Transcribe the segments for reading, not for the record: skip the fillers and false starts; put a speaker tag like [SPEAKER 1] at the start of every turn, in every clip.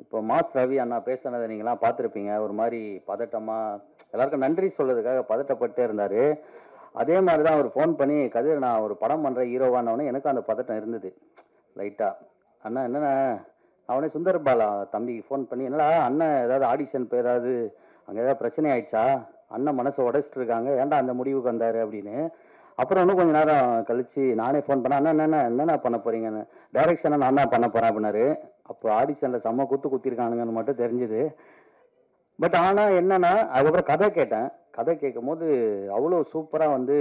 [SPEAKER 1] இப்போ மாஸ் ரவி அண்ணா பேசுனதை நீங்களாம் பார்த்துருப்பீங்க. ஒரு மாதிரி பதட்டமாக எல்லாருக்கும் நன்றி சொல்றதுக்காக பதட்டப்பட்டே இருந்தார். அதே மாதிரி தான் அவர் ஃபோன் பண்ணி, கதிர் நான் ஒரு படம் பண்ணுறேன் ஹீரோவானவொடனே எனக்கும் அந்த பதட்டம் இருந்தது லைட்டாக. அண்ணா என்னண்ணா, அவனே சுந்தர் பாலா தம்பிக்கு ஃபோன் பண்ணி, என்னடா அண்ணன் ஏதாவது ஆடிஷன் போய் ஏதாவது அங்கே ஏதாவது பிரச்சனை ஆயிடுச்சா, அண்ணன் மனசை உடைச்சிட்டு இருக்காங்க, ஏன்டா அந்த முடிவுக்கு வந்தார் அப்படின்னு. அப்புறம் இன்னும் கொஞ்சம் நேரம் கழிச்சு நானே ஃபோன் பண்ணேன், அண்ணா என்னென்ன பண்ண போறீங்கன்னு. டைரக்ஷனை நான் தான் பண்ண போறேன் அப்படின்னாரு. அப்போ ஆடிஷனில் செம்ம குத்திருக்கானுங்கன்னு மட்டும் தெரிஞ்சுது. பட் ஆனால் என்னன்னா, அதுக்கப்புறம் கதை கேட்டேன். கதை கேட்கும் போது அவ்வளோ சூப்பராக வந்து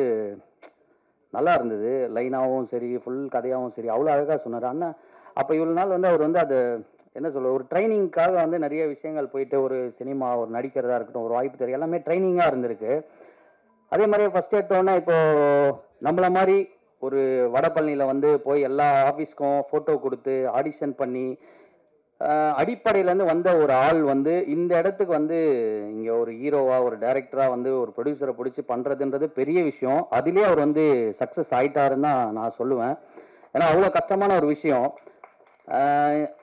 [SPEAKER 1] நல்லா இருந்தது. லைனாகவும் சரி, ஃபுல் கதையாகவும் சரி, அவ்வளோ அழகாக சொன்னார் அண்ணா. அப்போ இவ்வளோ நாள் வந்து அவர் வந்து அது என்ன சொல்ல, ஒரு ட்ரைனிங்காக வந்து நிறைய விஷயங்கள் போயிட்டு, ஒரு சினிமா, ஒரு நடிக்கிறதா இருக்கட்டும், ஒரு வாய்ப்பு தெரியும், எல்லாமே ட்ரைனிங்காக இருந்திருக்கு. அதே மாதிரி ஃபர்ஸ்ட் எடுத்தோன்னே இப்போ நம்மள மாதிரி ஒரு வடபழனியில் வந்து போய் எல்லா ஆஃபீஸ்க்கும் ஃபோட்டோ கொடுத்து ஆடிஷன் பண்ணி அடிப்படையிலேருந்து வந்த ஒரு ஆள் வந்து இந்த இடத்துக்கு வந்து இங்கே ஒரு ஹீரோவா, ஒரு டைரக்டரா வந்து ஒரு ப்ரொடியூசரை பிடிச்சி பண்ணுறதுன்றது பெரிய விஷயம். அதுலேயே அவர் வந்து சக்ஸஸ் ஆயிட்டாருன்னு தான் நான் சொல்லுவேன். ஏன்னா அவ்வளோ கஷ்டமான ஒரு விஷயம்.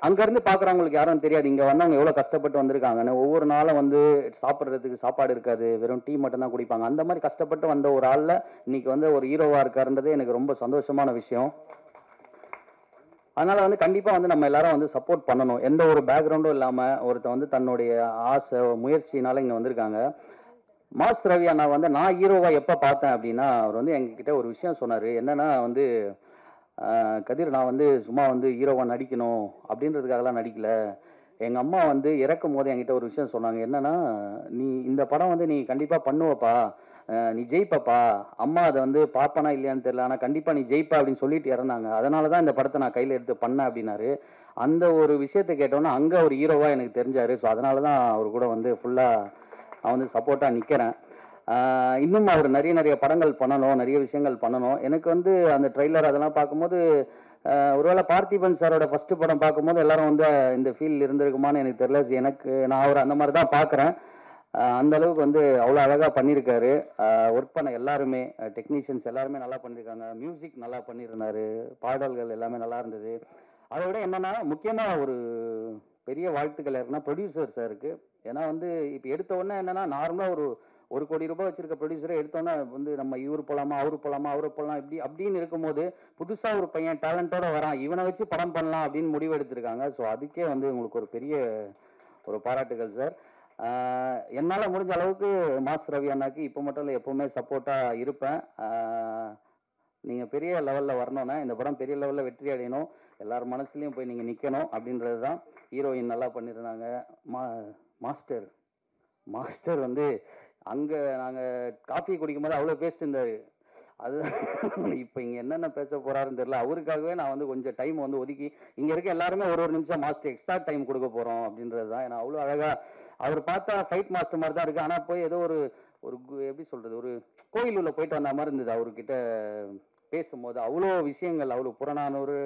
[SPEAKER 1] அங்கேருந்து பார்க்குறவங்களுக்கு யாரும் தெரியாது இங்கே வந்தவங்க எவ்வளோ கஷ்டப்பட்டு வந்திருக்காங்கன்னு. ஒவ்வொரு நாளும் வந்து சாப்பிட்றதுக்கு சாப்பாடு இருக்காது, வெறும் டீ மட்டும் தான் குடிப்பாங்க. அந்த மாதிரி கஷ்டப்பட்டு வந்த ஒரு ஆளில் இன்னைக்கு வந்து ஒரு ஹீரோவாக இருக்காருன்றது எனக்கு ரொம்ப சந்தோஷமான விஷயம். அதனால் வந்து கண்டிப்பாக வந்து நம்ம எல்லாரும் வந்து சப்போர்ட் பண்ணணும். எந்த ஒரு பேக்ரவுண்டும் இல்லாமல் ஒருத்தர் வந்து தன்னுடைய ஆசை முயற்சினால இங்கே வந்திருக்காங்க. மாஸ் ரவி அண்ணா வந்து நான் ஹீரோவாக எப்போ பார்த்தேன் அப்படின்னா, அவர் வந்து எங்ககிட்ட ஒரு விஷயம் சொன்னார். என்னன்னா வந்து, கதிர் நான் வந்து சும்மா வந்து ஹீரோவாக நடிக்கணும் அப்படின்றதுக்காகலாம் நடிக்கல. எங்கள் அம்மா வந்து இறக்கும் போது என்கிட்ட ஒரு விஷயம் சொன்னாங்க. என்னன்னா, நீ இந்த படம் வந்து நீ கண்டிப்பாக பண்ணுவப்பா, நீ ஜெயிப்பப்பா, அம்மா அதை வந்து பார்ப்பனா இல்லையான்னு தெரியல, ஆனால் கண்டிப்பாக நீ ஜெயிப்பா அப்படின்னு சொல்லிட்டு இறந்தாங்க. அதனால தான் இந்த படத்தை நான் கையில் எடுத்து பண்ணேன் அப்படின்னாரு. அந்த ஒரு விஷயத்தை கேட்டோன்னா அங்கே ஒரு ஹீரோவாக எனக்கு தெரிஞ்சார். ஸோ அதனால தான் அவர் கூட வந்து ஃபுல்லாக நான் வந்து சப்போர்ட்டாக நிற்கிறேன். இன்னும் அவர் நிறைய படங்கள் பண்ணணும், நிறைய விஷயங்கள் பண்ணணும். எனக்கு வந்து அந்த ட்ரெய்லர் அதெல்லாம் பார்க்கும்போது ஒருவேளை பார்த்திபன் சாரோட ஃபர்ஸ்ட் படம் பார்க்கும்போது எல்லாரும் வந்து இந்த ஃபீல் இருந்திருக்குமான்னு எனக்கு தெரியல. எனக்கு நான் அவர் அந்த மாதிரி தான் பார்க்குறேன். அந்த அளவுக்கு வந்து அவ்வளோ அழகாக பண்ணியிருக்காரு. ஒர்க் பண்ண எல்லாருமே, டெக்னீஷியன்ஸ் எல்லாருமே நல்லா பண்ணியிருக்காங்க. மியூசிக் நல்லா பண்ணியிருந்தாரு, பாடல்கள் எல்லாமே நல்லா இருந்தது. அதை விட என்னன்னா, முக்கியமாக ஒரு பெரிய வாழ்த்துக்கள் இருக்குன்னா ப்ரொடியூசர் சாருக்கு. ஏன்னா வந்து இப்போ எடுத்த உடனே என்னன்னா, நார்மலாக ஒரு 1 கோடி ரூபாய் வச்சிருக்க ப்ரொடியூசரை எடுத்தோன்னே வந்து நம்ம இவரு போகலாமா, அவரு போகலாமா, அவரு போகலாம், இப்படி அப்படின்னு இருக்கும்போது புதுசாக ஒரு பையன் டேலண்டோட வரான், இவனை வச்சு படம் பண்ணலாம் அப்படின்னு முடிவு எடுத்திருக்காங்க. ஸோ அதுக்கே வந்து உங்களுக்கு ஒரு பெரிய ஒரு பாராட்டுகள் சார். என்னால் முடிஞ்ச அளவுக்கு மாஸ் ரவி அண்ணாக்கு இப்போ மட்டும் இல்லை, எப்போவுமே சப்போர்ட்டாக இருப்பேன். நீங்கள் பெரிய லெவலில் வரணும்னா, இந்த படம் பெரிய லெவலில் வெற்றி அடையணும், எல்லார் மனசுலையும் போய் நீங்கள் நிற்கணும் அப்படின்றது தான். ஹீரோயின் நல்லா பண்ணியிருந்தாங்க. மாஸ்டர் மாஸ்டர் வந்து அங்கே நாங்கள் காஃபி குடிக்கும்போது அவ்வளோ பேசிட்டு இருந்தார். அது இப்போ இங்கே என்னென்ன பேச போகிறாருன்னு தெரியல. அவருக்காகவே நான் வந்து கொஞ்சம் டைம் வந்து ஒதுக்கி, இங்கே இருக்க எல்லாருமே ஒரு நிமிஷம் மாஸ்டர் எக்ஸ்ட்ரா டைம் கொடுக்க போகிறோம் அப்படின்றது தான். ஏன்னா அவ்வளோ அழகாக அவர் பார்த்தா ஃபைட் மாஸ்டர் மாதிரி தான் இருக்குது. ஆனால் போய் ஏதோ ஒரு ஒரு எப்படி சொல்கிறது, ஒரு கோயில் உள்ள போயிட்டு வந்த மாதிரி இருந்தது. அவர்கிட்ட பேசும்போது அவ்வளோ விஷயங்கள், அவ்வளோ புறநானூறு,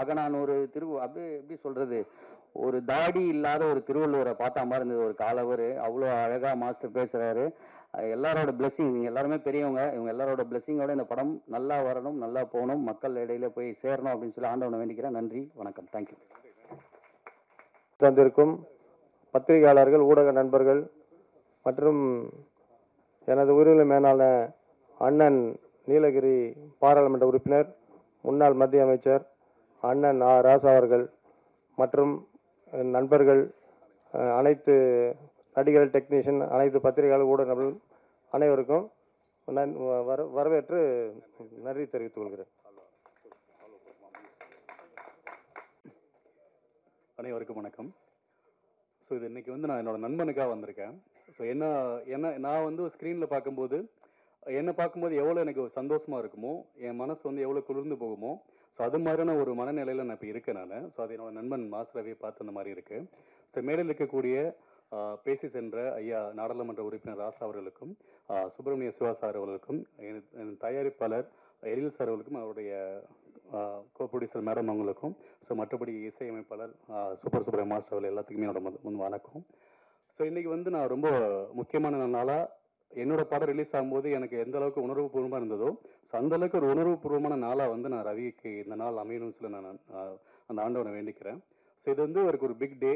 [SPEAKER 1] அகநானூறு, அப்படி எப்படி சொல்கிறது, ஒரு தாடி இல்லாத ஒரு திருவள்ளுவரை பார்த்தா மாதிரி இருந்தது ஒரு காலவர். அவ்வளோ அழகாக மாஸ்டர் பேசுகிறாரு. எல்லாரோட பிளெஸிங், நீங்கள் எல்லாருமே பெரியவங்க, இவங்க எல்லாரோட பிளெஸிங்கோட இந்த படம் நல்லா வரணும், நல்லா போகணும், மக்கள் இடையில போய் சேரணும் அப்படின்னு சொல்லி ஆண்டவனை வேண்டிக்கிறேன். நன்றி, வணக்கம், தேங்க்யூ.
[SPEAKER 2] தந்திருக்கும் பத்திரிகையாளர்கள், ஊடக நண்பர்கள் மற்றும் எனது உரிமை மேலான அண்ணன் நீலகிரி பாராளுமன்ற உறுப்பினர், முன்னாள் மத்திய அமைச்சர் அண்ணன் ராசா அவர்கள் மற்றும் நண்பர்கள், அனைத்து நடிகர்கள், டெக்னீஷியன், அனைத்து பத்திரிகையாளர், ஊடக நண்பர்கள் அனைவருக்கும் வரவேற்று நன்றி தெரிவித்துக் கொள்கிறேன்.
[SPEAKER 3] அனைவருக்கும் வணக்கம். ஸோ இது இன்னைக்கு வந்து நான் என்னோட நண்பனுக்காக வந்திருக்கேன். ஸோ என்ன நான் வந்து ஸ்க்ரீனில் பார்க்கும்போது என்னை பார்க்கும்போது எவ்வளோ எனக்கு சந்தோஷமாக இருக்குமோ, என் மனசு வந்து எவ்வளோ குளிர்ந்து போகுமோ, ஸோ அது மாதிரியான ஒரு மனநிலையில் நான் இப்போ இருக்கேன் நான். ஸோ அது என்னோட நண்பன் மாஸ் ரவியை பார்த்து அந்த மாதிரி இருக்குது. ஸோ மேடையில் இருக்கக்கூடிய பேசி சென்ற ஐயா நாடாளுமன்ற உறுப்பினர் ராசா அவர்களுக்கும், சுப்பிரமணிய சிவா சார் அவர்களுக்கும், என் தயாரிப்பாளர் எழில் சார் அவர்களுக்கும், அவருடைய கோ ப்ரொடியூசர் மேடம் அவங்களுக்கும், ஸோ மற்றபடி இசையமைப்பாளர் சூப்பர் மாஸ்டர் அவர்கள் எல்லாத்துக்குமே என்னோட வணக்கம். ஸோ இன்றைக்கி வந்து நான் ரொம்ப முக்கியமான நாளாக என்னோட படம் ரிலீஸ் ஆகும்போது எனக்கு எந்த அளவுக்கு உணர்வுபூர்வமாக இருந்ததோ, ஸோ அந்தளவுக்கு ஒரு உணர்வுபூர்வமான நாளாக வந்து நான் ரவிக்கு இந்த நாள் அமையணும்னு சொல்லி நான் அந்த ஆண்டவனை வேண்டிக்கிறேன். ஸோ இது வந்து அவருக்கு ஒரு பிக் டே.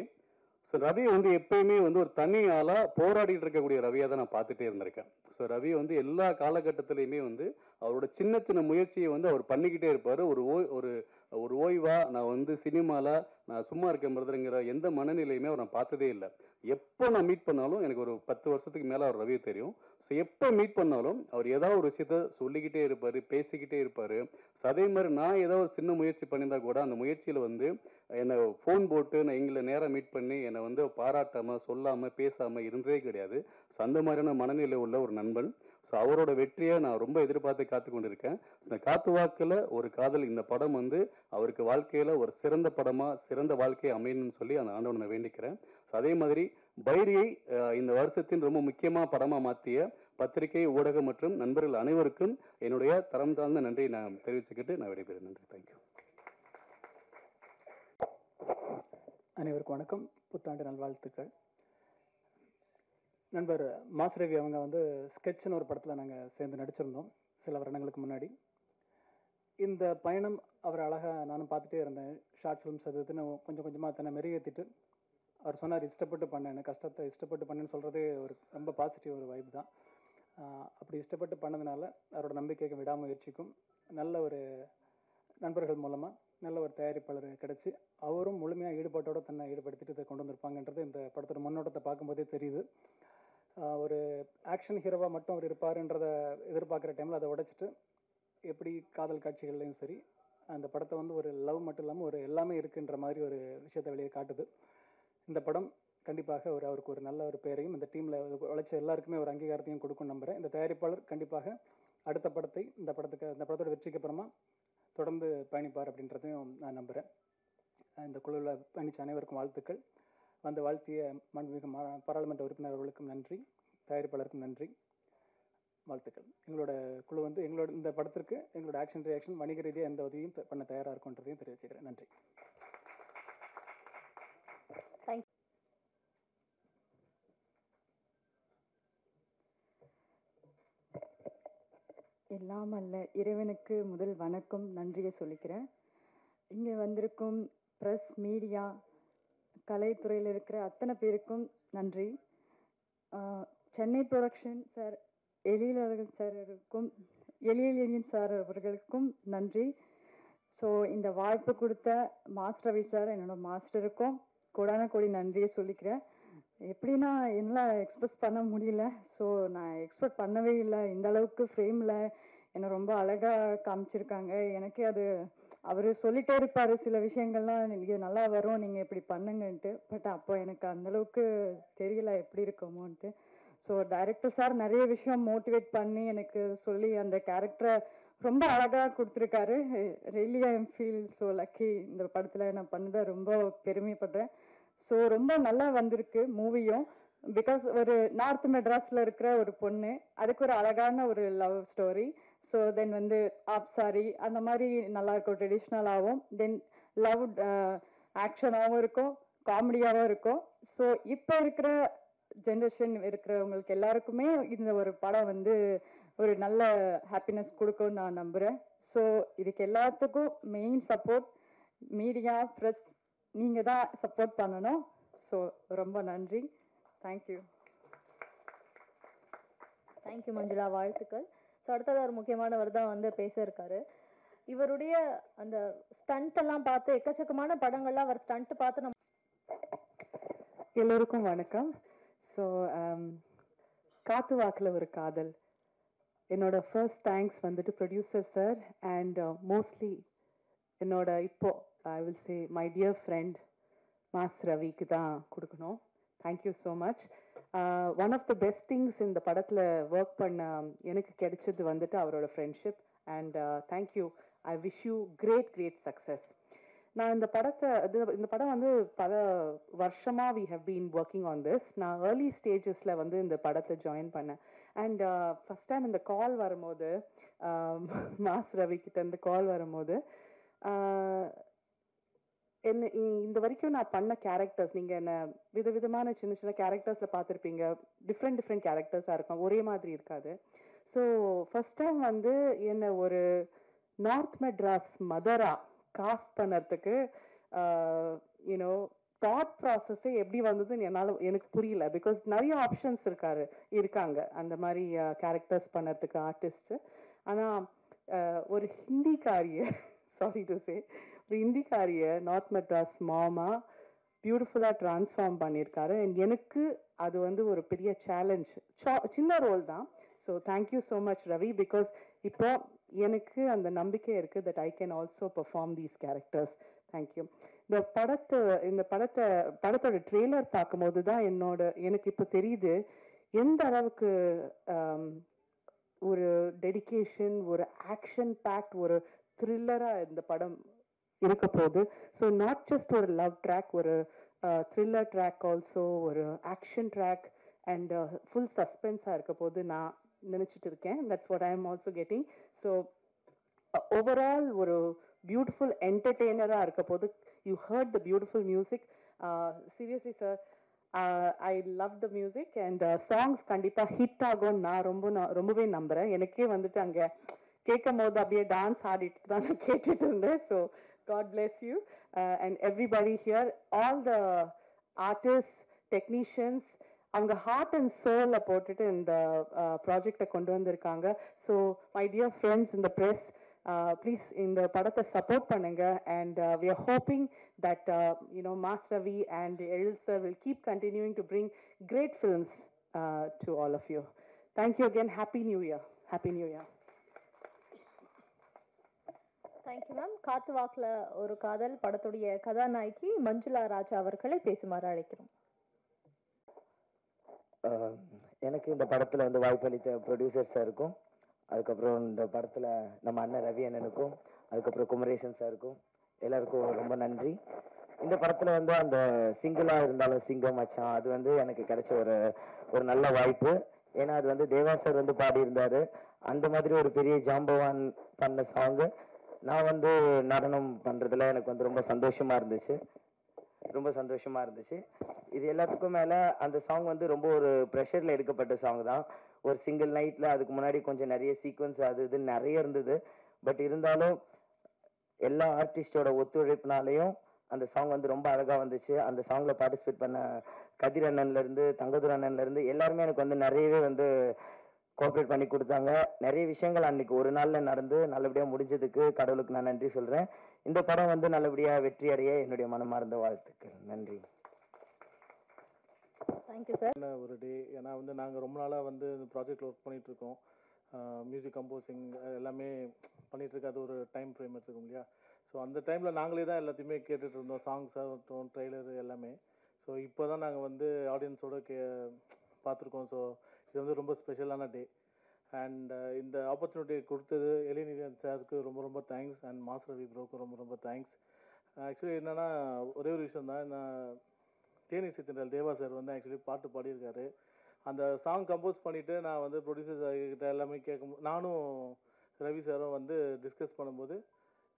[SPEAKER 3] ஸோ ரவி வந்து எப்பயுமே வந்து ஒரு தனி ஆளாக போராடிட்டு இருக்கக்கூடிய ரவியாக தான் நான் பார்த்துட்டே இருந்திருக்கேன். ஸோ ரவி வந்து எல்லா காலகட்டத்திலையுமே வந்து அவரோட சின்ன சின்ன முயற்சியை வந்து அவர் பண்ணிக்கிட்டே இருப்பார். ஒரு ஓய்வா நான் வந்து சினிமாவில் நான் சும்மா இருக்கேன் பிரதருங்கிற எந்த மனநிலையுமே அவர் நான் பார்த்ததே இல்லை. எப்போ நான் மீட் பண்ணாலும் எனக்கு ஒரு 10 வருஷத்துக்கு மேலே அவர் ரவியை தெரியும். ஸோ எப்போ மீட் பண்ணாலும் அவர் ஏதாவது ஒரு விஷயத்த சொல்லிக்கிட்டே இருப்பார், பேசிக்கிட்டே இருப்பார். ஸோ அதே மாதிரி நான் ஏதோ ஒரு சின்ன முயற்சி பண்ணியிருந்தா கூட அந்த முயற்சியில் வந்து என்னை ஃபோன் போட்டு நான் எங்களை நேராக மீட் பண்ணி என்னை வந்து பாராட்டாமல் சொல்லாமல் பேசாமல் இருந்ததே கிடையாது. ஸோ அந்த மாதிரியான மனநிலை உள்ள ஒரு நண்பன். ஸோ அவரோட வெற்றியை நான் ரொம்ப எதிர்பார்த்து காத்து கொண்டிருக்கேன். இந்த காத்து வாக்கில் ஒரு காதல் இந்த படம் வந்து அவருக்கு வாழ்க்கையில் ஒரு சிறந்த படமாக சிறந்த வாழ்க்கையை அமையணும்னு சொல்லி அந்த ஆண்டவனை நான் வேண்டிக்கிறேன். ஸோ அதே மாதிரி பைரியை இந்த வருஷத்தின் ரொம்ப முக்கியமாக படமாக மாற்றிய பத்திரிகை, ஊடகம் மற்றும் நண்பர்கள் அனைவருக்கும் என்னுடைய தரம் தாழ்ந்த நன்றியை நான் தெரிவிச்சுக்கிட்டு நான் விடைபெறுகிறேன். நன்றி. தேங்க்யூ.
[SPEAKER 4] அனைவருக்கும் வணக்கம். புத்தாண்டு நல்வாழ்த்துக்கள். நண்பர் மாஸ் ரவி அவங்க வந்து ஸ்கெட்ச்னு ஒரு படத்தில் நாங்கள் சேர்ந்து நடிச்சிருந்தோம் சில வருடங்களுக்கு முன்னாடி. இந்த பயணம் அவர் அழகாக நானும் பார்த்துட்டே இருந்தேன். ஷார்ட் ஃபிலிம்ஸ் அது இதுன்னு கொஞ்சம் கொஞ்சமாக தன்னை மெருகேற்றிட்டு அவர் சொன்னார், இஷ்டப்பட்டு பண்ணேன்னு. கஷ்டத்தை இஷ்டப்பட்டு பண்ணேன்னு சொல்கிறதே ஒரு ரொம்ப பாசிட்டிவ் ஒரு வைப் தான். அப்படி இஷ்டப்பட்டு பண்ணதுனால அவரோட நம்பிக்கைக்கு விடாமுயற்சிக்கும் நல்ல ஒரு நண்பர்கள் மூலமாக நல்ல ஒரு தயாரிப்பாளர் கிடச்சி அவரும் முழுமையாக ஈடுபாட்டோடு தன்னை ஈடுபடுத்திட்டு இதை கொண்டு வந்திருப்பாங்கன்றது இந்த படத்தோட முன்னோட்டத்தை பார்க்கும்போதே தெரியுது. ஒரு ஆக்ஷன் ஹீரோவாக மட்டும் அவர் இருப்பாருன்றதை எதிர்பார்க்குற டைமில் அதை உடைச்சிட்டு எப்படி காதல் காட்சிகள்லையும் சரி அந்த படத்தை வந்து ஒரு லவ் மட்டும் இல்லாமல் ஒரு எல்லாமே இருக்குன்ற மாதிரி ஒரு விஷயத்தை வெளியே காட்டுது. இந்த படம் கண்டிப்பாக அவருக்கு ஒரு நல்ல ஒரு பேரையும் இந்த டீமில் உழைச்ச எல்லாருக்குமே ஒரு அங்கீகாரத்தையும் கொடுக்கும் நம்புகிறேன். இந்த தயாரிப்பாளர் கண்டிப்பாக அடுத்த படத்தை இந்த படத்தோட வெற்றிக்கு அப்புறமா தொடர்ந்து பயணிப்பார் அப்படின்றதையும் நான் நம்புகிறேன். இந்த குழுவில் பயணித்த அனைவருக்கும் வாழ்த்துக்கள். வந்து வாழ்த்திய மாண்புமிகு பாராளுமன்ற உறுப்பினர் அவர்களுக்கும் நன்றி, தயாரிப்பாளருக்கும் நன்றி, வாழ்த்துக்கள். எங்களோட குழு வந்து எங்களோட இந்த படத்திற்கு எங்களோட ஆக்ஷன் ரியாக்ஷன் வணிக ரீதியாக எந்த உதவியும் பண்ண தயாராக இருக்குன்றதையும் தெரிவிச்சுக்கிறேன். நன்றி.
[SPEAKER 5] எல்லாம் அல்ல இறைவனுக்கு முதல் வணக்கம் நன்றியை சொல்லிக்கிறேன். இங்கே வந்திருக்கும் ப்ரெஸ், மீடியா, கலைத்துறையில் இருக்கிற அத்தனை பேருக்கும் நன்றி. Chennai production sir, Ezhilazhagan sir அவர்களுக்கும் நன்றி. ஸோ இந்த வாய்ப்பு கொடுத்த மாஸ்டர் ரவி சார், என்னோட மாஸ்டருக்கும் கோடான கோடி நன்றியை சொல்லிக்கிறேன். எப்படின்னா என்னால் எக்ஸ்பிரஸ் பண்ண முடியல. ஸோ நான் எக்ஸ்பெக்ட் பண்ணவே இல்லை இந்த அளவுக்கு ஃப்ரேமில் என்னை ரொம்ப அழகாக காமிச்சிருக்காங்க. எனக்கே அது அவர் சொல்லிட்டே இருப்பார் சில விஷயங்கள்லாம், இது நல்லா வரும் நீங்கள் இப்படி பண்ணுங்கன்ட்டு. பட் அப்போ எனக்கு அந்தளவுக்கு தெரியல எப்படி இருக்குமோன்ட்டு. ஸோ டைரக்டர் சார் நிறைய விஷயம் மோட்டிவேட் பண்ணி எனக்கு சொல்லி அந்த கேரக்டரை ரொம்ப அழகாக கொடுத்துருக்காரு. Really I am feel so lucky. இந்த படத்தில் நான் பண்ணதை ரொம்ப பெருமைப்படுறேன். ஸோ ரொம்ப நல்லா வந்திருக்கு மூவியும். பிகாஸ் ஒரு நார்த் மெட்ராஸில் இருக்கிற ஒரு பொண்ணு, அதுக்கு ஒரு அழகான ஒரு லவ் ஸ்டோரி. ஸோ தென் வந்து ஆப்சாரி அந்த மாதிரி நல்லாயிருக்கும், ட்ரெடிஷ்னலாகவும். தென் லவ் ஆக்ஷனாகவும் இருக்கும், காமெடியாகவும் இருக்கும். ஸோ இப்போ இருக்கிற ஜென்ரேஷன் இருக்கிறவங்களுக்கு எல்லாருக்குமே இந்த ஒரு படம் வந்து ஒரு நல்ல ஹாப்பினஸ் கொடுக்கும்னு நான் நம்புகிறேன். ஸோ இதுக்கு எல்லாத்துக்கும் மெயின் சப்போர்ட் மீடியா, ப்ரெஸ், நீங்கள் தான் சப்போர்ட் பண்ணணும். ஸோ ரொம்ப நன்றி. தேங்க்யூ.
[SPEAKER 6] தேங்க்யூ மஞ்சுளா, வாழ்த்துக்கள். ஸோ அடுத்தது ஒரு முக்கியமானவர் தான் வந்து பேச இருக்காரு. இவருடைய அந்த ஸ்டண்ட் எல்லாம் பார்த்து எக்கச்சக்கமான படங்கள்லாம் அவர் ஸ்டண்ட் பார்த்து நம்ம
[SPEAKER 7] எல்லோருக்கும் வணக்கம். ஸோ காத்து வாக்கில் ஒரு காதல், என்னோட ஃபர்ஸ்ட் தேங்க்ஸ் வந்துட்டு ப்ரொடியூசர் சார் அண்ட் மோஸ்ட்லி என்னோட இப்போ I will say my dear friend Mass ரவிக்கு தான் கொடுக்கணும். Thank you so much. One of the best things இந்த படத்தில் ஒர்க் பண்ண எனக்கு கிடைச்சது வந்துட்டு அவரோட friendship. And thank you. I wish you great success. நான் இந்த படம் வந்து பல வருஷமாக we have been working on this. நான் ஏர்லி ஸ்டேஜஸில் வந்து இந்த படத்தை ஜாயின் பண்ணேன். அண்ட் ஃபஸ்ட் டைம் இந்த கால் வரும்போது, மாஸ் ரவிக்கிட்ட இருந்து கால் வரும்போது, என்ன இந்த வரைக்கும் நான் பண்ண கேரக்டர்ஸ், நீங்கள் என்ன விதவிதமான சின்ன சின்ன கேரக்டர்ஸில் பார்த்துருப்பீங்க. டிஃப்ரெண்ட் கேரக்டர்ஸாக இருக்கும், ஒரே மாதிரி இருக்காது. ஸோ ஃபஸ்ட் டைம் வந்து என்னை ஒரு நார்த் மெட்ராஸ் மதரா காஸ்ட் பண்ணுறதுக்கு யூனோ தாட் ப்ராசஸே எப்படி வந்ததுன்னு எனக்கு புரியல. பிகாஸ் நிறைய ஆப்ஷன்ஸ் இருக்காங்க அந்த மாதிரி கேரக்டர்ஸ் பண்ணுறதுக்கு ஆர்டிஸ்ட்டு. ஆனால் ஒரு ஹிந்திக்காரிய சாரி டு சே ஒரு ஹிந்திக்காரிய நார்த் மெட்ராஸ் மாமா பியூட்டிஃபுல்லாக ட்ரான்ஸ்ஃபார்ம் பண்ணியிருக்காரு. அண்ட் எனக்கு அது வந்து ஒரு பெரிய சேலஞ்ச். சின்ன ரோல் தான். So thank you so much Ravi. Because இப்போ எனக்கு அந்த நம்பிக்கை இருக்குது that I can also perform these characters. Thank you. இந்த படத்தோட ட்ரெய்லர் பார்க்கும்போது தான் எனக்கு இப்போ தெரியுது எந்த அளவுக்கு ஒரு டெடிகேஷன், ஒரு ஆக்ஷன் பேக்ட், ஒரு த்ரில்லராக இந்த படம் இருக்க போகுது. ஸோ நாட் ஜஸ்ட் ஒரு லவ் ட்ராக், ஒரு த்ரில்லர் ட்ராக், ஆல்சோ ஒரு ஆக்ஷன் ட்ராக் அண்ட் ஃபுல் சஸ்பென்ஸாக இருக்க போது நான் நினச்சிட்டு இருக்கேன். That's what I am also getting. So overall ஒரு பியூட்டிஃபுல் என்டர்டெய்னராக இருக்க போது. You heard the beautiful music. Seriously sir, I love the music and songs கண்டிப்பாக ஹிட் ஆகும் நான் ரொம்பவே நம்புகிறேன். எனக்கே வந்துட்டு அங்கே கேட்கும் போது அப்படியே டான்ஸ் ஆடிட்டு தான் நான் கேட்டுட்டு இருந்தேன். So God bless you and everybody here, all the artists, technicians, அவங்க ஹார்ட் அண்ட் சோலை போட்டுட்டு இந்த ப்ராஜெக்டை கொண்டு வந்திருக்காங்க. ஸோ மை டியர் ஃப்ரெண்ட்ஸ் இந்த ப்ரெஸ், ப்ளீஸ் இந்த படத்தை சப்போர்ட் பண்ணுங்க. And we are hoping that Mas Ravi and Eril sir will keep continuing to bring great films to all of you. Thank you again. Happy New Year. Happy New Year.
[SPEAKER 6] Thank you ma'am. காத்து வாக்குல ஒரு காதல் படத்துடைய கதாநாயகி மஞ்சுளா ராஜா அவர்களை பேசுமாறு அழைக்கிறோம்.
[SPEAKER 8] எனக்கு இந்த படத்தில் வந்து வாய்ப்பளித்த ப்ரொடியூசர் சாருக்கும், அதுக்கப்புறம் இந்த படத்தில் நம்ம அண்ணன் ரவி அண்ணனுக்கும், அதுக்கப்புறம் குமரேசன் சாருக்கும் எல்லாருக்கும் ரொம்ப நன்றி. இந்த படத்தில் வந்து அந்த சிங்கிளாக இருந்தாலும் சிங்கம் மச்சான் அது வந்து எனக்கு கிடைச்ச ஒரு நல்ல வாய்ப்பு. ஏன்னா அது வந்து தேவா சார் வந்து பாடியிருந்தாரு. அந்த மாதிரி ஒரு பெரிய ஜாம்பவான் பண்ண சாங்கு நான் வந்து நடனம் பண்ணுறதுல எனக்கு வந்து ரொம்ப சந்தோஷமாக இருந்துச்சு. இது எல்லாத்துக்கும் மேலே அந்த சாங் வந்து ரொம்ப ஒரு ப்ரெஷரில் எடுக்கப்பட்ட சாங் தான். ஒரு சிங்கிள் நைட்டில் அதுக்கு முன்னாடி கொஞ்சம் நிறைய சீக்வன்ஸ் அது இதுன்னு நிறைய இருந்தது. பட் இருந்தாலும் எல்லா ஆர்டிஸ்டோட ஒத்துழைப்புனாலையும் அந்த சாங் வந்து ரொம்ப அழகாக வந்துச்சு. அந்த சாங்கில் பார்ட்டிசிபேட் பண்ண கதிர் அண்ணன்லேருந்து தங்கதுர் அண்ணன்லேருந்து எல்லாருமே எனக்கு வந்து நிறையவே வந்து கோஆப்ரேட் பண்ணி கொடுத்தாங்க. நிறைய விஷயங்கள் அன்னைக்கு ஒரு நாளில் நடந்து நல்லபடியாக முடிஞ்சதுக்கு கடவுளுக்கு நான் நன்றி சொல்கிறேன். இந்த படம் வந்து நல்லபடியாக வெற்றி அடைய என்னுடைய மனமார்ந்த வாழ்த்துக்கள். நன்றி.
[SPEAKER 6] Thank you sir.
[SPEAKER 2] ஒரு டே, ஏன்னா வந்து நாங்கள் ரொம்ப நாளாக வந்து இந்த ப்ராஜெக்டில் ஒர்க் பண்ணிகிட்ருக்கோம். மியூசிக் கம்போசிங் எல்லாமே பண்ணிகிட்ருக்கு. அது ஒரு டைம் ஃப்ரேம் எடுத்துக்கோங்க இல்லையா. ஸோ அந்த டைமில் நாங்களே தான் எல்லாத்தையுமே கேட்டுட்டு இருந்தோம், சாங்ஸாக இருக்கட்டும், ட்ரெய்லரு எல்லாமே. ஸோ இப்போ தான் நாங்கள் வந்து ஆடியன்ஸோடு பார்த்துருக்கோம். ஸோ இது வந்து ரொம்ப ஸ்பெஷலான டே. அண்ட் இந்த ஆப்பர்ச்சுனிட்டி கொடுத்தது எலினியன் சாருக்கு ரொம்ப ரொம்ப தேங்க்ஸ். அண்ட் மாஸ் ரவி ப்ரோக்கும் ரொம்ப ரொம்ப தேங்க்ஸ். ஆக்சுவலி என்னென்னா ஒரே ஒரு விஷயம் தான், நான் தேனி சித்திரல் தேவா சார் வந்து ஆக்சுவலி பாட்டு பாடியிருக்காரு. அந்த சாங் கம்போஸ் பண்ணிவிட்டு நான் வந்து ப்ரொடியூசர்ஸ் கிட்ட எல்லாமே கேட்கும்போது நானும் ரவி சாரும் வந்து டிஸ்கஸ் பண்ணும்போது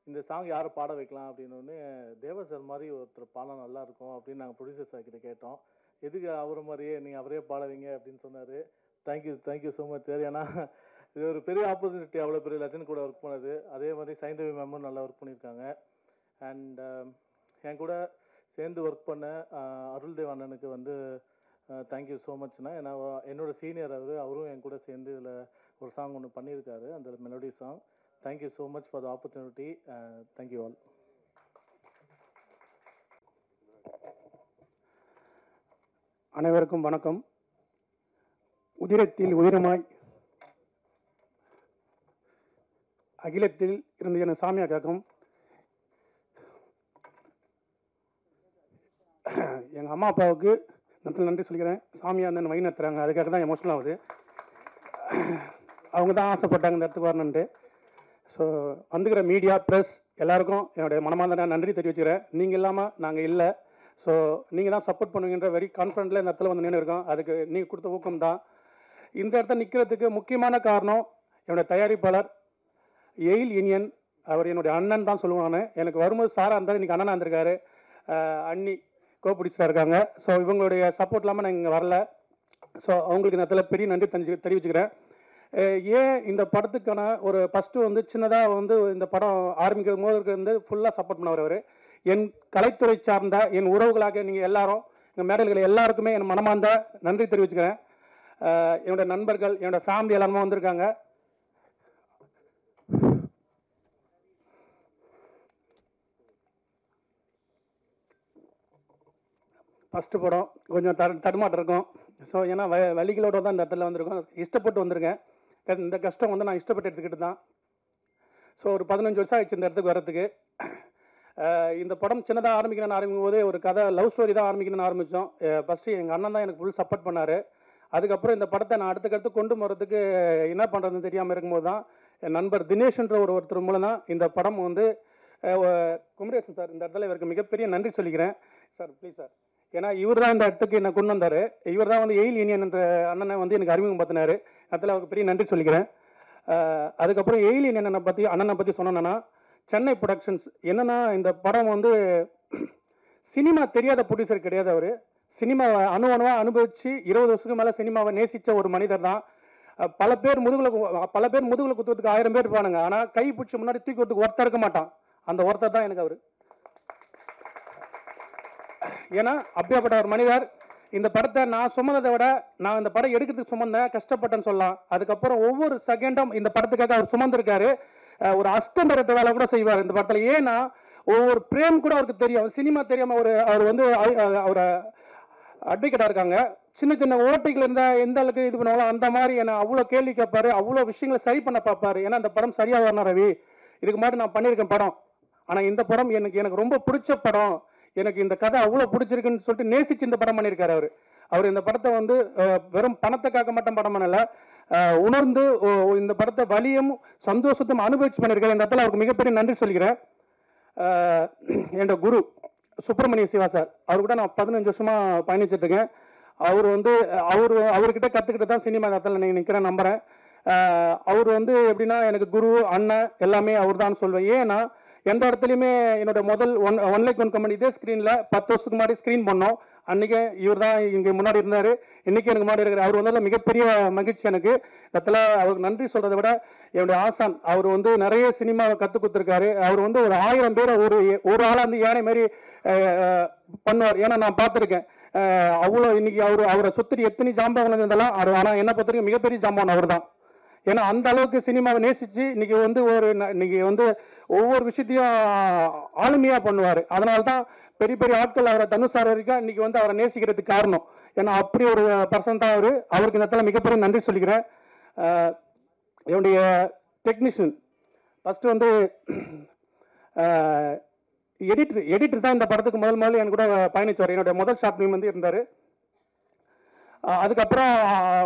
[SPEAKER 2] இந்த சாங் யாரை பாட வைக்கலாம் அப்படின்னு தேவா சார் மாதிரி ஒருத்தர் பாடம் நல்லாயிருக்கும் அப்படின்னு நாங்கள் ப்ரொடியூசர் சார் கிட்ட கேட்டோம். எதுக்கு அவரை மாதிரியே நீங்கள் அவரே பாடுவீங்க அப்படின்னு சொன்னார். Thank you so much sir. ஏன்னா இது ஒரு பெரிய ஆப்பர்ச்சுனிட்டி, அவ்வளோ பெரிய லட்சன் கூட ஒர்க் பண்ணது. அதே மாதிரி சைந்தவி மேமும் நல்லா ஒர்க் பண்ணியிருக்காங்க. அண்ட் என் கூட சேர்ந்து ஒர்க் பண்ண அருள் தேவ் அண்ணனுக்கு வந்து தேங்க்யூ ஸோ மச்னா. ஏன்னா என்னோட சீனியர் அவரும் என் கூட சேர்ந்து இதில் ஒரு சாங் ஒன்று பண்ணியிருக்காரு, அந்த melody song. Thank you so much for the opportunity. Thank you all.
[SPEAKER 9] அனைவருக்கும் வணக்கம். உதிரத்தில் உதிரமாய் அகிலத்தில் இருந்து என சாமியா கேட்கும். எங்கள் அம்மா அப்பாவுக்கு நன்றி சொல்லிக்கிறேன். சாமியா வந்து வழி நடத்துகிறாங்க, அதுக்காக தான் எமோஷனல் ஆகுது. அவங்க தான் ஆசைப்பட்டாங்க இந்த இடத்துக்கு வரணுன்ட்டு. ஸோ வந்துக்கிற மீடியா ப்ரெஸ் எல்லாருக்கும் என்னுடைய மனமார்ந்த நன்றி தெரிவிச்சுக்கிறேன். நீங்கள் இல்லாமல் நாங்கள் இல்லை. ஸோ நீங்கள் தான் சப்போர்ட் பண்ணுவீங்கன்ற வெரி கான்ஃபிடென்ட்டில் இந்த இடத்துல வந்து நின்று இருக்கோம். அதுக்கு நீங்கள் கொடுத்த ஊக்கம் தான். இந்த இடத்துல நிற்கிறதுக்கு முக்கியமான காரணம் என்னுடைய தயாரிப்பாளர் எயில் இனியன். அவர் என்னுடைய அண்ணன் தான் சொல்லுவாங்க. எனக்கு வரும்போது சாராக இருந்தால் இன்றைக்கி அண்ணனாக இருந்திருக்காரு. அண்ணி கோபிடிச்சிட்டா இருக்காங்க. ஸோ இவங்களுடைய சப்போர்ட் இல்லாமல் நான் இங்கே வரல. ஸோ அவங்களுக்கு இந்த இடத்துல பெரிய நன்றி தெரிவிச்சுக்கிறேன். ஏன் இந்த படத்துக்கான ஒரு ஃபஸ்ட்டு வந்து சின்னதாக வந்து இந்த படம் ஆரம்பிக்கும் போது வந்து ஃபுல்லாக சப்போர்ட் பண்ணவர் அவர். என் கலைத்துறை சார்ந்த என் உறவுகளாக நீங்கள் எல்லாரும் எங்கள் மேடல்கள் எல்லாருக்குமே என் மனமார்ந்த நன்றி தெரிவிச்சுக்கிறேன். என்னோட நண்பர்கள், என்னோட ஃபேமிலி எல்லாருமே வந்திருக்காங்க. ஃபஸ்ட்டு படம் கொஞ்சம் தடுமாட்டம் இருக்கும். ஸோ ஏன்னா வலிகளோட தான் இந்த இடத்துல வந்திருக்கோம். இஷ்டப்பட்டு வந்திருக்கேன். இந்த கஷ்டம் வந்து நான் இஷ்டப்பட்டு எடுத்துக்கிட்டு தான். ஸோ ஒரு 15 வருஷம் ஆயிடுச்சு இந்த இடத்துக்கு வர்றதுக்கு. இந்த படம் சின்னதாக ஆரம்பிக்கணும்னு போதே ஒரு கதை லவ் ஸ்டோரி தான் ஆரம்பிக்கணும்னு ஆரம்பித்தோம். ஃபஸ்ட்டு எங்கள் அண்ணன் தான் எனக்கு ஃபுல் சப்போர்ட் பண்ணார். அதுக்கப்புறம் இந்த படத்தை நான் அடுத்துக்கடுத்து கொண்டு போகிறதுக்கு என்ன பண்ணுறதுன்னு தெரியாமல் இருக்கும்போது தான் என் நண்பர் தினேஷ்ன்ற ஒருத்தர் மூலம் தான் இந்த படம் வந்து குமரேசன் சார், இந்த இடத்துல இவருக்கு மிகப்பெரிய நன்றி சொல்லிக்கிறேன் சார். ப்ளீஸ் சார், ஏன்னா இவர் தான் இந்த இடத்துக்கு என்னை கொண்டு வந்தார். இவர் தான் வந்து எயில் யூனியன் என்ற அண்ணனை வந்து எனக்கு அறிமுகம் பார்த்தினார். அதில் அவருக்கு பெரிய நன்றி சொல்லிக்கிறேன். அதுக்கப்புறம் எயில் யூனியன் அண்ணனை பற்றி சொன்னேன்னா, சென்னை ப்ரொடக்ஷன்ஸ் என்னென்னா, இந்த படம் வந்து சினிமா தெரியாத ப்ரொடியூசர் கிடையாது. அவர் சினிமாவை அணுவாக அனுபவித்து 20 வருஷத்துக்கு மேலே சினிமாவை நேசித்த ஒரு மனிதர் தான். பல பேர் முதுகில் குத்துறதுக்கு 1000 பேர் இருப்பானுங்க. ஆனால் கை பிடிச்சி முன்னாடி தூக்கி வரதுக்கு ஒருத்தர் இருக்க மாட்டான். அந்த ஒருத்தர் தான் எனக்கு அவர். ஏன்னா அப்படியாப்பட்ட ஒரு மனிதர். இந்த படத்தை நான் சுமந்ததை விட நான் இந்த படம் எடுக்கிறதுக்கு சுமந்தேன், கஷ்டப்பட்டேன்னு சொல்லலாம். அதுக்கப்புறம் ஒவ்வொரு செகண்டும் இந்த படத்துக்காக அவர் சுமந்திருக்காரு. ஒரு அசிஸ்டன்ட் டைரக்டர் வேலை கூட செய்வார் இந்த படத்தில். ஏன்னா ஒவ்வொரு பிரேம் கூட அவருக்கு தெரியும். சினிமா தெரியாமல் அவர் வந்து அவர் அட்வொகேட்டாக இருக்காங்க. சின்ன சின்ன ஓட்டைகள் இருந்தால் எந்த அளவுக்கு இது பண்ணுவாங்களோ அந்த மாதிரி என்னை அவ்வளோ கேள்வி கேட்பாரு, அவ்வளோ விஷயங்களை சரி பண்ண பார்ப்பாரு. ஏன்னா இந்த படம் சரியாக வரணும் ரவி, இதுக்கு மாதிரி நான் பண்ணியிருக்கேன் படம், ஆனால் இந்த படம் எனக்கு ரொம்ப பிடிச்ச படம், எனக்கு இந்த கதை அவ்வளோ பிடிச்சிருக்குன்னு சொல்லிட்டு நேசிச்சு இந்த படம் பண்ணியிருக்காரு அவர். அவர் இந்த படத்தை வந்து வெறும் பணத்துக்காக மட்டும் படம் பண்ணலை, உணர்ந்து இந்த படத்தை வலியும் சந்தோஷத்தையும் அனுபவிச்சு பண்ணியிருக்காரு. இந்த இடத்துல அவருக்கு மிகப்பெரிய நன்றி சொல்லிக்கிறேன். என்னோட குரு சுப்பிரமணிய சிவா சார், அவர் கூட நான் 15 வருஷமாக பயணிச்சுட்டு இருக்கேன். அவர் வந்து அவர்கிட்ட கற்றுக்கிட்டு தான் சினிமா இடத்துல நீங்கள் நிற்கிறேன் நம்புகிறேன். அவர் வந்து எப்படின்னா எனக்கு குரு அண்ணன் எல்லாமே அவர் தான் சொல்வேன். ஏன்னா எந்த இடத்துலையுமே என்னோட முதல் ஒன் லைக் ஒன் கம்பெனி இதே ஸ்க்ரீனில் 10 வருஷத்துக்கு முன்னாடி ஸ்க்ரீன் பண்ணோம். அன்றைக்கே இவர் தான் இங்கே முன்னாடி இருந்தார், இன்றைக்கி எனக்கு முன்னாடி இருக்கிறார். அவர் வந்ததில் மிகப்பெரிய மகிழ்ச்சி எனக்கு. இடத்துல அவருக்கு நன்றி சொல்கிறத விட என்னுடைய ஆசான் அவர் வந்து நிறைய சினிமாவை கற்றுக் கொடுத்துருக்காரு. அவர் வந்து ஒரு 1000 பேரை ஒரு ஆளாக வந்து யானை மாதிரி பண்ணுவார். ஏன்னா நான் பார்த்துருக்கேன் அவ்வளோ. இன்னைக்கு அவரை சுற்றி எத்தனை ஜாம்பவன் இருந்தாலும் ஆனால் என்ன பொறுத்தவரைக்கும் மிகப்பெரிய ஜாம்பவன் அவர் தான். ஏன்னா அந்த அளவுக்கு சினிமாவை நேசித்து இன்னைக்கு வந்து ஒவ்வொரு விஷயத்தையும் ஆளுமையாக பண்ணுவார். அதனால தான் பெரிய பெரிய ஆட்கள் அவரை தனுஷார் வரைக்கும் இன்னைக்கு வந்து அவரை நேசிக்கிறதுக்கு காரணம். ஏன்னா அப்படி ஒரு பர்சன் தான் அவர். அவருக்கு இந்த இடத்துல மிகப்பெரிய நன்றி சொல்லிக்கிறேன். என்னுடைய டெக்னீஷியன் ஃபஸ்ட்டு வந்து எடிட்டர் தான் இந்த படத்துக்கு முதல்ல எனக்கு கூட பயணிச்சார். என்னுடைய முதல் ஷார்ட் ஃபிலிம் வந்து இருந்தார். அதுக்கப்புறம்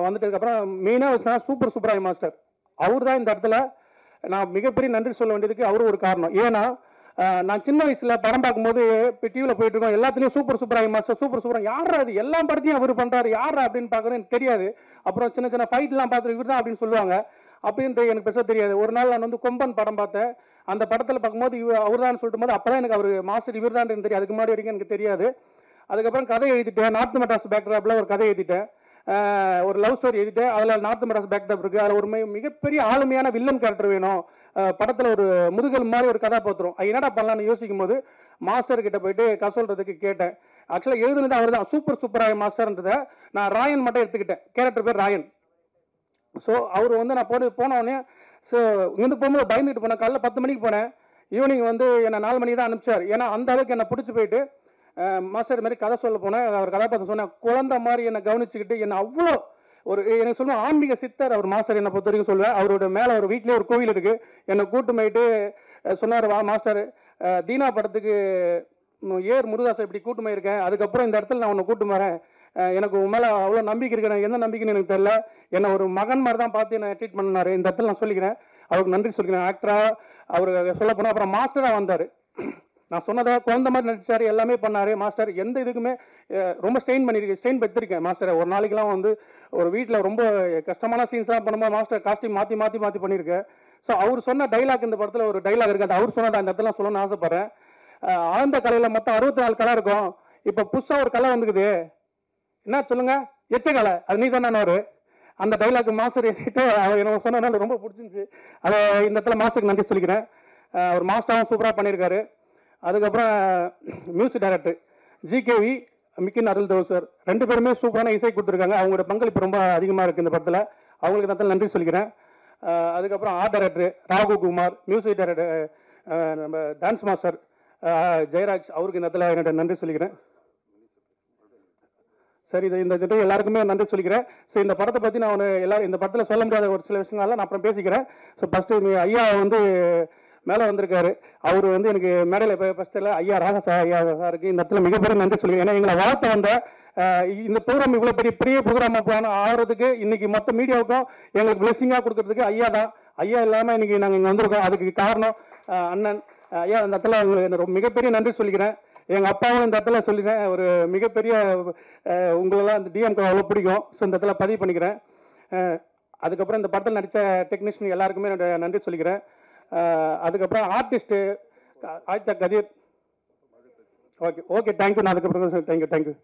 [SPEAKER 9] வந்துட்டதுக்கப்புறம் மெயினாக சூப்பர் சூப்பராய் மாஸ்டர், அவர் தான் இந்த இடத்துல நான் மிகப்பெரிய நன்றி சொல்ல வேண்டியதுக்கு அவரு ஒரு காரணம். ஏன்னா நான் சின்ன வயசில் படம் பார்க்கும்போது இப்போ டிவியில் போயிட்டு இருக்கோம், எல்லாத்துலேயும் சூப்பர் சூப்பராய் மாஸ்டர் சூப்பர் சூப்பர் யாரா அது, எல்லா படத்தையும் அவர் பண்ணுறாரு யாரா அப்படின்னு பார்க்குறது எனக்கு தெரியாது. அப்புறம் சின்ன சின்ன ஃபைட்லாம் பார்த்துட்டு இவர் தான் அப்படின்னு சொல்லுவாங்க. அப்படின்ட்டு எனக்கு பெருசாக தெரியாது. ஒரு நாள் நான் வந்து கொம்பன் படம் பார்த்தேன். அந்த படத்தில் பார்க்கும்போது அவர் தான் சொல்லிட்டு போது அப்போ தான் எனக்கு அவர் மாஸ்டர் இவர் தான் தெரியும். அதுக்கு முன்னாடி வரைக்கும் எனக்கு தெரியாது. அதுக்கப்புறம் கதை எழுதிட்டேன். நார்த் மெட்ராஸ் பேக்ட்ராப்பில் ஒரு கதை எழுதிட்டேன், ஒரு லவ் ஸ்டோரி எழுதிட்டேன். அதில் நார்த் மெட்ராஸ் பேக்ட்ராப் இருக்குது. அதில் ஒரு மிகப்பெரிய ஆளுமையான வில்லன் கேரக்டர் வேணும். படத்தில் ஒரு முதுகல் மாதிரி ஒரு கதாபாத்திரம். என்னடா பண்ணலான்னு யோசிக்கும் போது மாஸ்டர் கிட்ட போயிட்டு கதை சொல்கிறதுக்கு கேட்டேன். ஆக்சுவலாக எழுதுனது அவர் தான், சூப்பர் சூப்பராக மாஸ்டர்ன்றதை நான் ராயன் மட்டும் எடுத்துக்கிட்டேன். கேரக்டர் பேர் ராயன். ஸோ அவர் வந்து நான் போனோடனே ஸோ இங்கேருந்து போகும்போது பயந்துட்டு போனேன். காலையில் 10 மணிக்கு போனேன், ஈவினிங் வந்து என்னை 4 மணிக்கு தான் அனுப்பிச்சார். ஏன்னா அந்த அளவுக்கு என்னை பிடிச்சி போயிட்டு மாஸ்டர் மாதிரி கதை சொல்ல போனேன். அவர் கதாபாத்திரம் சொன்னேன், குழந்தை மாதிரி என்னை கவனிச்சுக்கிட்டு என்னை அவ்வளோ ஒரு எனக்கு சொல்லுவேன் ஆன்மீக சித்தர் அவர் மாஸ்டர். என்னை பொறுத்த வரைக்கும் சொல்லுவேன். அவரோட மேலே ஒரு வீட்லேயே ஒரு கோவில் இருக்குது. என்னை கூட்டு போயிட்டு சொன்னார், வா மாஸ்டர் தீனா படத்துக்கு முருகாசை இப்படி கூட்டு போயிருக்கேன், அதுக்கப்புறம் இந்த இடத்துல நான் உன்னை கூட்டு வரேன், எனக்கு உன் மேலே அவ்வளோ நம்பிக்கை இருக்கு, எனக்கு எந்த நம்பிக்கைன்னு எனக்கு தெரியல, என்னை ஒரு மகன் மாதிரி தான் பார்த்து என்னை ட்ரீட் பண்ணார். இந்த இடத்துல நான் சொல்லிக்கிறேன், அவருக்கு நன்றி சொல்லிக்கிறேன். ஆக்டராக அவர் சொல்ல போனால் அப்புறம் மாஸ்டராக வந்தார். நான் சொன்னதை குழந்த மாதிரி நடிச்சார், எல்லாமே பண்ணார் மாஸ்டர். எந்த இதுக்குமே ரொம்ப ஸ்ட்ரெயின் பெற்றிருக்கேன் மாஸ்டரை. ஒரு நாளைக்கெல்லாம் வந்து ஒரு வீட்டில் ரொம்ப கஷ்டமான சீன்ஸ்லாம் பண்ணும்போது மாஸ்டர் காஸ்டியூம் மாற்றி பண்ணியிருக்கேன். ஸோ அவர் சொன்ன டைலாக் இந்த படத்தில் ஒரு டைலாக் இருக்குது, அவர் சொன்னதை அந்த இடத்துல சொல்லணும்னு ஆசைப்பட்றேன். ஆழ்ந்த கலையில் மொத்தம் 64 கலை இருக்கும். இப்போ புதுசாக ஒரு கலை வந்துக்குது, என்ன சொல்லுங்க, எச்சக்கலை, அது நீ தானே ஒரு அந்த டைலாக் மாஸ்டர் எழுதிட்டு எனக்கு சொன்னதுனால ரொம்ப பிடிச்சிருந்துச்சு. அதை இந்த இடத்துல மாஸ்டருக்கு நன்றி சொல்லிக்கிறேன். ஒரு மாஸ்டராகவும் சூப்பராக பண்ணியிருக்காரு. அதுக்கப்புறம் மியூசிக் டைரக்டர் ஜிகேவி மிக்கின் அருள் தேவ் சார், 2 பேருமே சூப்பரான இசை கொடுத்துருக்காங்க. அவங்களோட பங்களிப்பு ரொம்ப அதிகமாக இருக்குது இந்த படத்தில். அவங்களுக்கு நான் நன்றி சொல்லிக்கிறேன். அதுக்கப்புறம் art director Rahu Kumar, music director நம்ம டான்ஸ் மாஸ்டர் ஜெயராஜ், அவருக்கு இந்த இடத்துல என்னோட நன்றி சொல்லிக்கிறேன். சரி, இந்த எல்லாருக்குமே நன்றி சொல்லிக்கிறேன். ஸோ இந்த படத்தை பற்றி நான் எல்லாரும் இந்த படத்தில் சொல்ல முடியாத ஒரு சில விஷயங்கள்லாம் நான் அப்புறம் பேசிக்கிறேன். ஸோ ஃபஸ்ட்டு ஐயா மேலே வந்திருக்காரு. அவர் எனக்கு மேடையில் இப்போ ஃபஸ்ட்டில் ஐயா ராகசா ஐயா சாருக்கு இந்த இடத்துல மிகப்பெரிய நன்றி சொல்லிக்கிறேன். ஏன்னா எங்களை வளர்த்த வந்த இந்த ப்ரோக்ராம் இவ்வளோ பெரிய ப்ரோக்ராம் ஆகிறதுக்கு இன்னைக்கு மொத்த மீடியாவுக்கும் எங்களுக்கு பிளெஸிங்காக கொடுக்கறதுக்கு ஐயா தான். ஐயா இல்லாமல் இன்னைக்கு நாங்கள் இங்கே வந்திருக்கோம். அதுக்கு காரணம் அண்ணன் ஐயா. இந்த இடத்துல உங்களுக்கு மிகப்பெரிய நன்றி சொல்லிக்கிறேன். எங்கள் அப்பாவும் இந்த இடத்துல சொல்லிக்கிறேன், ஒரு மிகப்பெரிய உங்களெல்லாம் இந்த டிஎம்க்கு அவ்வளோ பிடிக்கும். ஸோ இந்த இடத்துல பதிவு பண்ணிக்கிறேன். அதுக்கப்புறம் இந்த படத்தில் நடித்த டெக்னீஷியன் எல்லாருக்குமே என்னோட நன்றி சொல்லிக்கிறேன். அதுக்கப்புறம் ஆர்டிஸ்ட்டு ஆயித்த கதிர். Okay thank you. நான் அதுக்கப்புறம் தேங்க்யூ.